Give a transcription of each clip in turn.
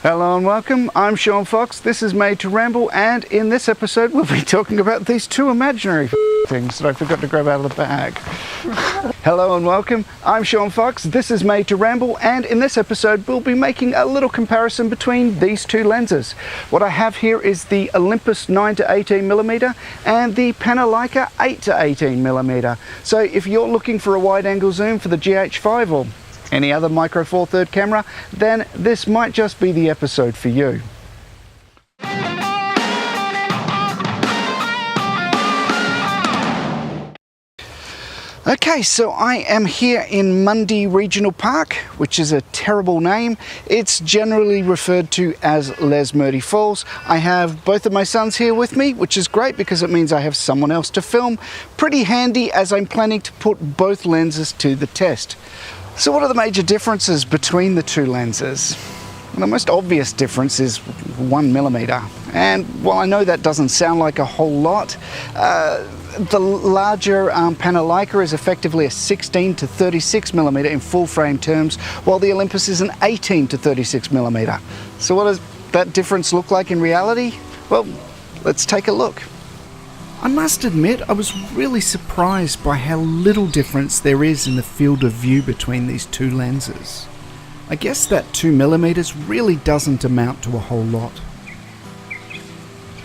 Hello and welcome, I'm Sean Fox, this is Made to Ramble, and in this episode we'll be talking about these two imaginary things that I forgot to grab out of the bag. Hello and welcome, I'm Sean Fox, this is Made to Ramble, and in this episode we'll be making a little comparison between these two lenses. What I have here is the Olympus 9 to 18mm and the Panasonic Leica 8 to 18mm. So if you're looking for a wide angle zoom for the GH5 or any other micro four third camera, then this might just be the episode for you. Okay, so I am here in Lesmurdie Regional Park, which is a terrible name. It's generally referred to as Lesmurdie Falls. I have both of my sons here with me, which is great because it means I have someone else to film. Pretty handy as I'm planning to put both lenses to the test. So what are the major differences between the two lenses? Well, the most obvious difference is 1mm, and while I know that doesn't sound like a whole lot, the larger Panasonic Leica is effectively a 16 to 36mm in full frame terms, while the Olympus is an 18 to 36mm. So what does that difference look like in reality? Well, let's take a look. I must admit, I was really surprised by how little difference there is in the field of view between these two lenses. I guess that 2mm really doesn't amount to a whole lot.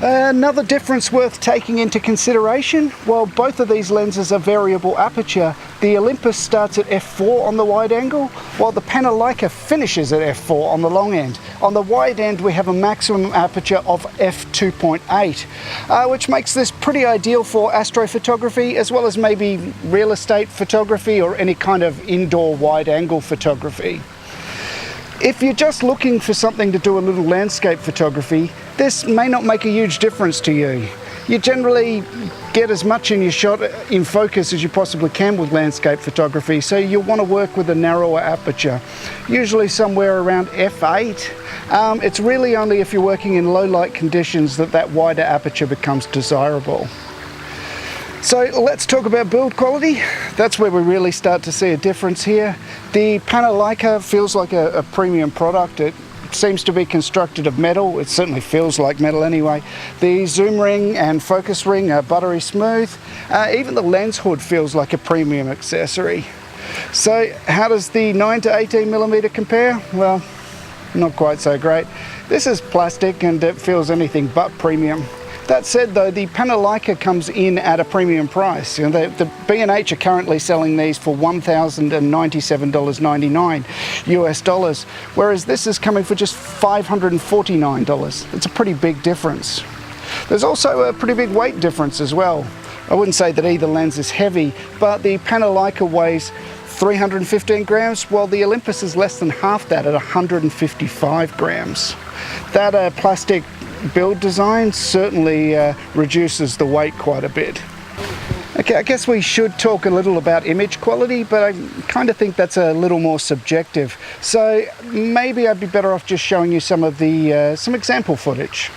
Another difference worth taking into consideration, while both of these lenses are variable aperture, the Olympus starts at f4 on the wide angle, while the Panasonic Leica finishes at f4 on the long end. On the wide end we have a maximum aperture of f2.8, which makes this pretty ideal for astrophotography as well as maybe real estate photography or any kind of indoor wide angle photography. If you're just looking for something to do a little landscape photography, this may not make a huge difference to you. You generally get as much in your shot in focus as you possibly can with landscape photography, so you'll want to work with a narrower aperture, usually somewhere around f8. It's really only if you're working in low light conditions that wider aperture becomes desirable. So let's talk about build quality. That's where we really start to see a difference here. The Panasonic Leica feels like a premium product. It seems to be constructed of metal. It certainly feels like metal anyway. The zoom ring and focus ring are buttery smooth. Even the lens hood feels like a premium accessory. So how does the 9 to 18mm compare? Well, not quite so great. This is plastic and it feels anything but premium. That said though, the Panasonic Leica comes in at a premium price. You know, the B&H are currently selling these for $1,097.99 US dollars, whereas this is coming for just $549. It's a pretty big difference. There's also a pretty big weight difference as well. I wouldn't say that either lens is heavy, but the Panasonic Leica weighs 315 grams, while the Olympus is less than half that at 155 grams. That plastic build design certainly reduces the weight quite a bit. Okay, I guess we should talk a little about image quality, but I kind of think that's a little more subjective. So maybe I'd be better off just showing you some of the some example footage.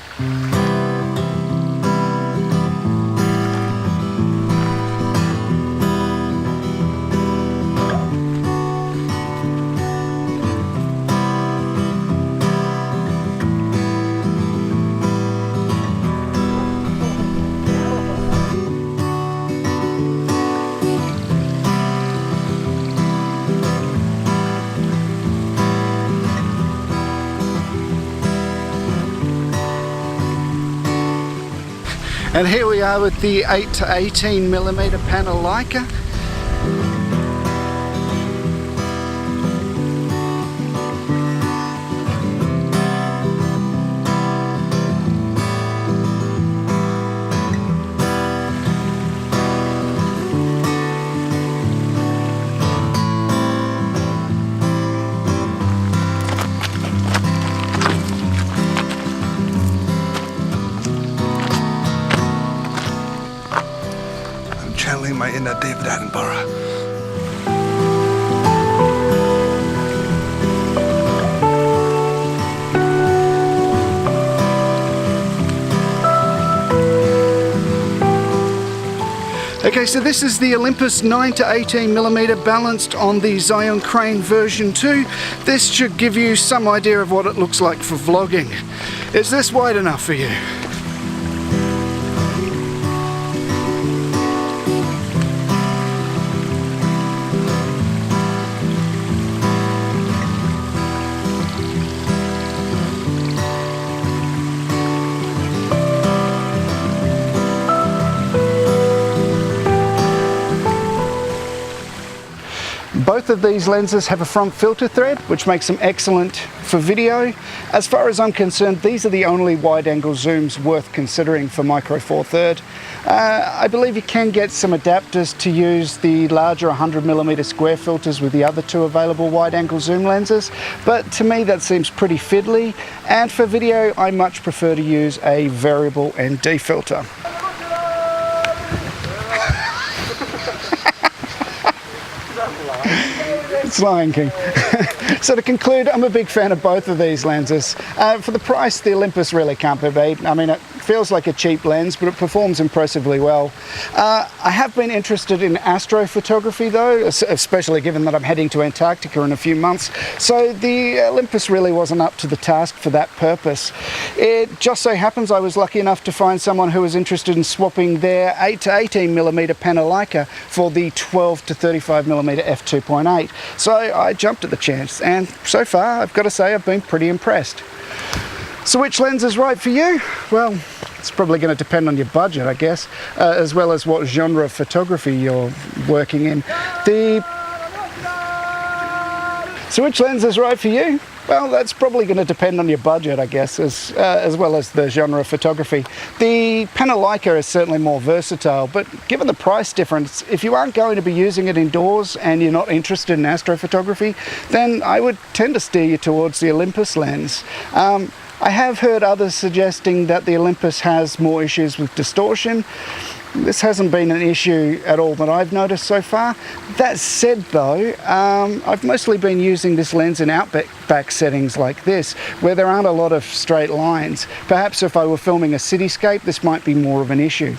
And here we are with the 8 to 18mm Panasonic Leica. Channeling my inner David Attenborough. Okay, so this is the Olympus 9 to 18mm balanced on the Zion Crane version 2. This should give you some idea of what it looks like for vlogging. Is this wide enough for you? Both of these lenses have a front filter thread, which makes them excellent for video. As far as I'm concerned, these are the only wide-angle zooms worth considering for Micro Four Third. I believe you can get some adapters to use the larger 100mm square filters with the other two available wide-angle zoom lenses, but to me that seems pretty fiddly, and for video I much prefer to use a variable ND filter. It's Lion King. So to conclude, I'm a big fan of both of these lenses. For the price, the Olympus really can't be beat. I mean, it feels like a cheap lens, but it performs impressively well. I have been interested in astrophotography though, especially given that I'm heading to Antarctica in a few months. So the Olympus really wasn't up to the task for that purpose. It just so happens I was lucky enough to find someone who was interested in swapping their 8 to 18mm Panasonic Leica for the 12 to 35mm f2.8. So I jumped at the chance, and so far I've got to say I've been pretty impressed. So which lens is right for you? Well, it's probably going to depend on your budget, I guess, as well as what genre of photography you're working in. So which lens is right for you? Well, that's probably going to depend on your budget, I guess, as well as the genre of photography. The Panasonic Leica is certainly more versatile, but given the price difference, if you aren't going to be using it indoors and you're not interested in astrophotography, then I would tend to steer you towards the Olympus lens. I have heard others suggesting that the Olympus has more issues with distortion. This hasn't been an issue at all that I've noticed so far. That said though, I've mostly been using this lens in outback settings like this, where there aren't a lot of straight lines. Perhaps if I were filming a cityscape, this might be more of an issue.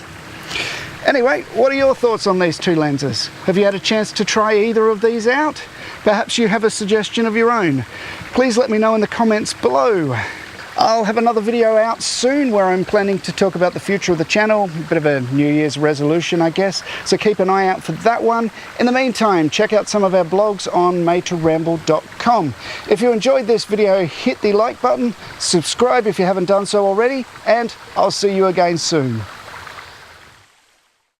Anyway, what are your thoughts on these two lenses? Have you had a chance to try either of these out? Perhaps you have a suggestion of your own. Please let me know in the comments below. I'll have another video out soon where I'm planning to talk about the future of the channel, a bit of a New Year's resolution I guess, so keep an eye out for that one. In the meantime, check out some of our blogs on madetoramble.com. If you enjoyed this video, hit the like button, subscribe if you haven't done so already, and I'll see you again soon.